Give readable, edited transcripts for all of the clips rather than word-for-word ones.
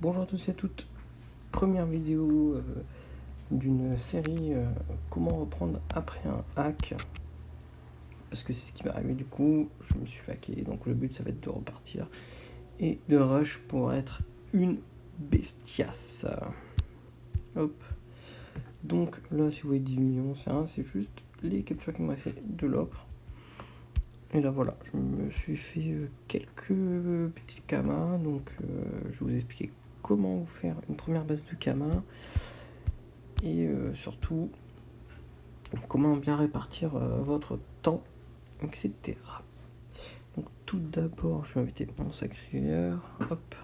Bonjour à tous et à toutes, première vidéo d'une série comment reprendre après un hack, parce que c'est ce qui m'est arrivé du coup, je me suis fait hacker, donc le but ça va être de repartir et de rush pour être une bestiasse. Hop, donc là si vous voyez 10 millions, c'est juste les captures qui m'ont fait de l'ocre. Et là voilà, je me suis fait quelques petits kamas, donc je vais vous expliquer comment vous faire une première base de kamas et surtout comment bien répartir votre temps, etc. Donc tout d'abord, je vais inviter mon sacrifieur. Hop.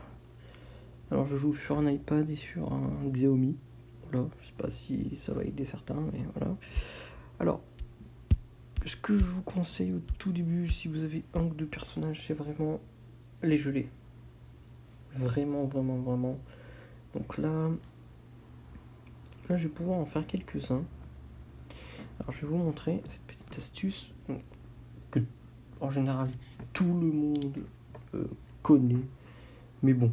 Alors je joue sur un iPad et sur un Xiaomi. Voilà, je sais pas si ça va aider certains, mais voilà. Alors, ce que je vous conseille au tout début, si vous avez un ou deux personnages, c'est vraiment les geler. Vraiment. Donc là, je vais pouvoir en faire quelques-uns. Alors je vais vous montrer cette petite astuce que en général tout le monde connaît, mais bon.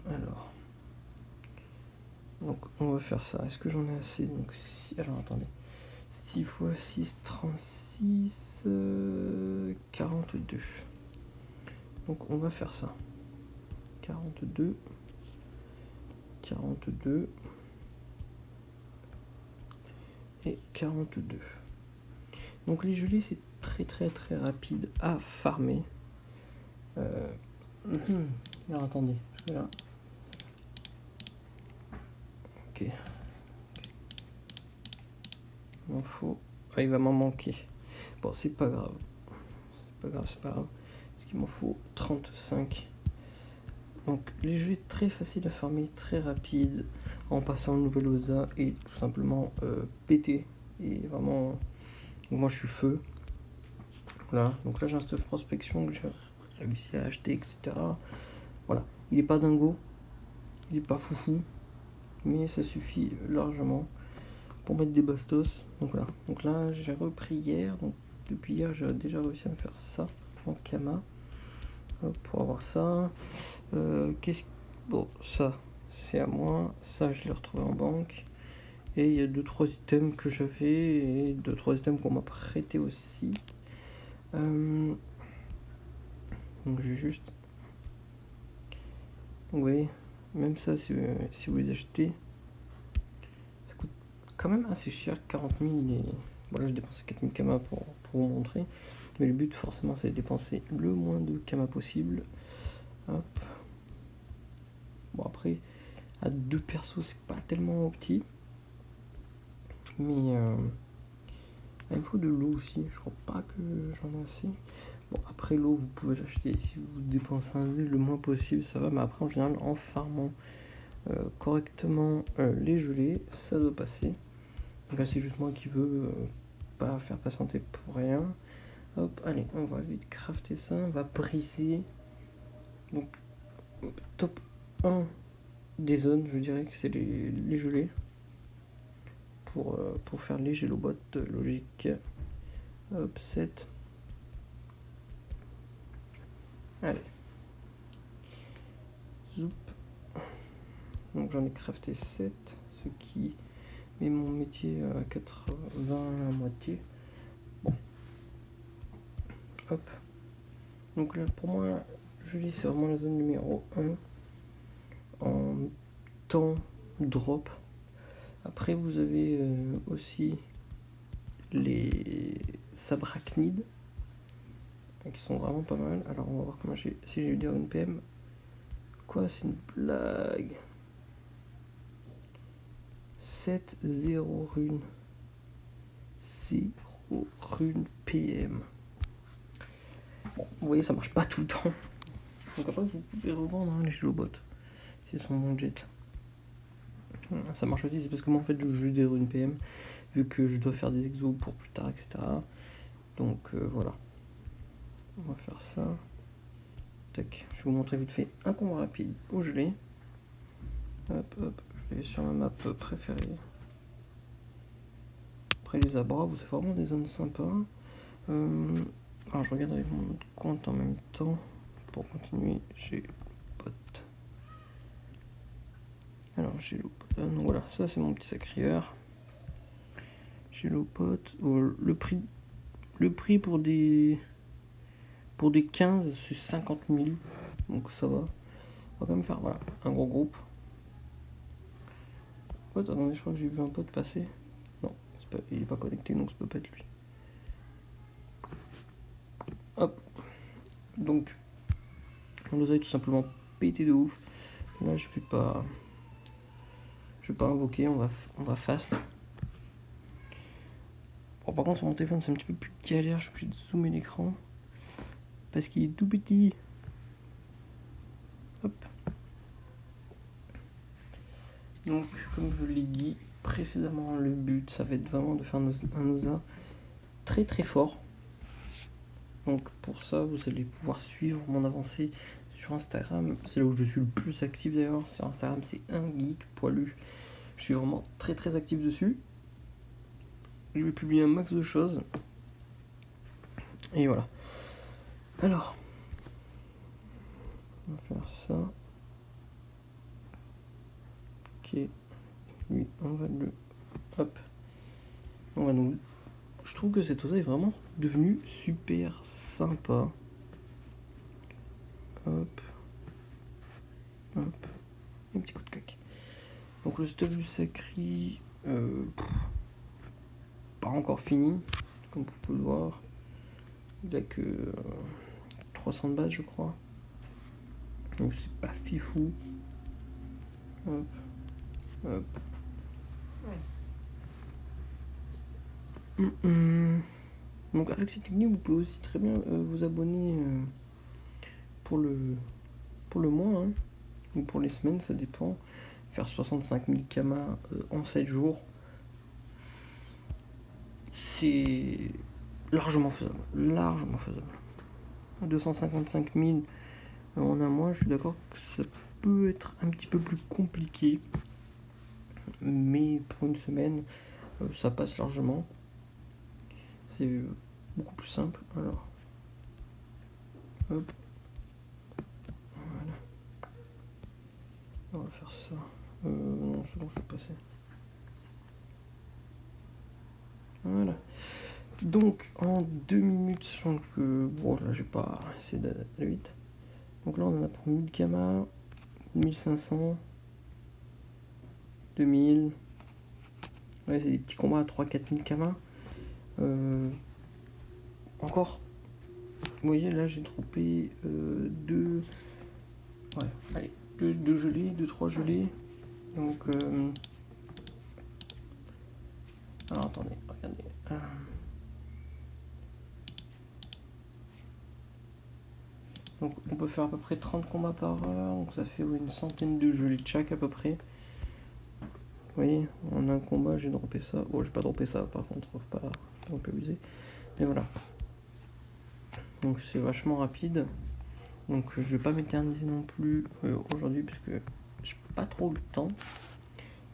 Alors, donc on va faire ça. Est-ce que j'en ai assez? Donc si, alors attendez, 6 x 6, 36, 42. Donc on va faire ça. 42 et 42. Donc les gelées c'est très rapide à farmer. Alors attendez, là. Ok. Il m'en faut. Ah, il va m'en manquer. Bon, c'est pas grave. Parce qu'il m'en faut 35. Donc les jeux très faciles à farmer, très rapides, en passant le nouvel OSA et tout simplement péter. Et vraiment, moi je suis feu. Voilà, donc là j'ai un stuff prospection que j'ai réussi à acheter, etc. Voilà, il est pas dingo, il est pas foufou, mais ça suffit largement pour mettre des bastos. Donc voilà, donc là j'ai repris hier, donc depuis hier j'ai déjà réussi à me faire ça en Kama. Pour avoir ça. Bon, ça c'est à moi, ça je l'ai retrouvé en banque. Et il y a 2-3 items que j'avais et 2-3 items qu'on m'a prêté aussi. Donc j'ai juste. Oui, même ça, si vous les achetez, ça coûte quand même assez cher, 40 000. Et voilà, j'ai dépensé 4 000 kamas pour vous montrer. Mais le but, forcément, c'est de dépenser le moins de kamas possible. Hop. Bon, après, à 2 persos, c'est pas tellement petit. Mais il faut de l'eau aussi. Je crois pas que j'en ai assez. Bon, après l'eau, vous pouvez l'acheter si vous dépensez un huile le moins possible, ça va. Mais après, en général, en farmant correctement les gelées, ça doit passer. Donc là, c'est juste moi qui veux pas faire patienter pour rien. Hop, allez, on va vite crafter ça. On va briser. Donc, top 1 des zones, je dirais que c'est les gelées. Pour faire les gélobots, logique. Hop, 7. Allez. Zoup. Donc j'en ai crafté 7, ce qui met mon métier à 80 à moitié. Bon. Hop. Donc là, pour moi, Julie, c'est vraiment la zone numéro 1 en temps drop. Après, vous avez aussi les sabrachnides qui sont vraiment pas mal. Alors, on va voir comment si j'ai eu des runes PM. Quoi, c'est une blague. 7, 0 runes. 0 runes PM. Bon, vous voyez, ça marche pas tout le temps. Donc après, vous pouvez revendre les gélobots. C'est son bon jet. Ça marche aussi, c'est parce que moi en fait je joue des runes PM, vu que je dois faire des exos pour plus tard, etc. Donc voilà. On va faire ça. Tac. Je vais vous montrer vite fait un combat rapide au gelé. Hop, je vais sur ma map préférée. Après les abras, vous avez vraiment des zones sympas. Alors je regarde avec mon compte en même temps pour continuer. J'ai pas Alors j'ai l'eau pote. Donc voilà, ça c'est mon petit sac rieur. J'ai l'eau pote. Le prix pour des 15 c'est 50 000. Donc ça va. On va quand même faire voilà, un gros groupe. Oh, attendez, je crois que j'ai vu un pote passer. Non, il est pas connecté donc ça peut pas être lui. Hop. Donc on nous a tout simplement pété de ouf. Là je vais pas invoquer, on va fast. Bon, par contre sur mon téléphone c'est un petit peu plus galère, je suis obligé de zoomer l'écran. Parce qu'il est tout petit. Hop. Donc comme je l'ai dit précédemment, le but ça va être vraiment de faire un NOSA très très fort. Donc pour ça vous allez pouvoir suivre mon avancée sur Instagram. C'est là où je suis le plus actif d'ailleurs. Sur Instagram c'est un geek poilu. Je suis vraiment très très actif dessus. Je vais publier un max de choses. Et voilà. Alors, on va faire ça. Ok. Lui, on va le... Hop. On va nous... Je trouve que cette osa est vraiment devenue super sympa. Hop. Hop. Et un petit coup de cac. Donc le stuff du sacri... pas encore fini. Comme vous pouvez le voir. Il a que 300 de base je crois. Donc c'est pas fifou. Hop. Hop. Donc avec cette technique vous pouvez aussi très bien vous abonner pour le mois hein, ou pour les semaines, ça dépend. Faire 65 000 kamas en 7 jours, c'est largement faisable. 255 000 en un mois, je suis d'accord que ça peut être un petit peu plus compliqué, mais pour une semaine, ça passe largement. C'est beaucoup plus simple. Alors, hop, voilà. On va faire ça. Non, c'est bon, je vais passer. Voilà. Donc, en 2 minutes, sachant que bon, là, j'ai pas essayé d'aller vite. Donc là, on en a pour 1000 kamas, 1500, 2000. Ouais, c'est des petits combats à 3-4 000 kamas. Encore, vous voyez, là, j'ai droppé 2. Ouais, allez, 2 gelées, 2-3 gelées. Donc, alors attendez, regardez. Donc on peut faire à peu près 30 combats par heure, donc ça fait une centaine de gelées de chaque à peu près. Vous voyez, en un combat j'ai droppé ça. Oh, j'ai pas droppé ça par contre, faut pas abuser. Mais voilà. Donc c'est vachement rapide. Donc je vais pas m'éterniser non plus aujourd'hui parce que j'ai pas trop le temps.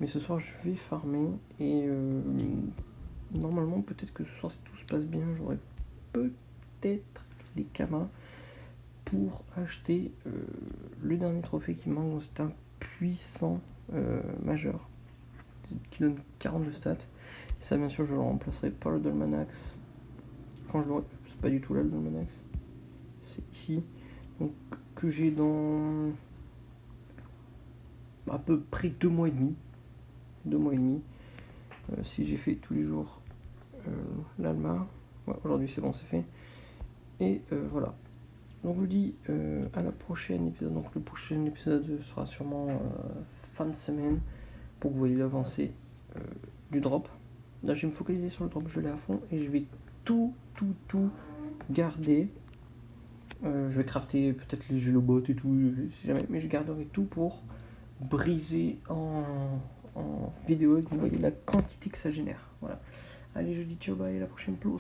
Mais ce soir je vais farmer et normalement peut-être que ce soir si tout se passe bien j'aurai peut-être les kamas pour acheter le dernier trophée qui manque. C'est un puissant majeur qui donne 40 de stats. Et ça bien sûr je le remplacerai par le Dolmanax quand je l'aurai. C'est pas du tout là le Dolmanax, c'est ici. Donc que j'ai dans à peu près 2 mois et demi. 2 mois et demi. Si j'ai fait tous les jours l'Alma. Ouais, aujourd'hui c'est bon, c'est fait. Et voilà. Donc je vous dis à la prochaine épisode. Donc le prochain épisode sera sûrement fin de semaine pour que vous voyez l'avancée du drop. Là je vais me focaliser sur le drop, je l'ai à fond et je vais tout garder. Je vais crafter peut-être les gélobots et tout, si jamais, mais je garderai tout pour briser en vidéo et que vous voyez la quantité que ça génère. Voilà. Allez, je dis ciao, bye, à la prochaine.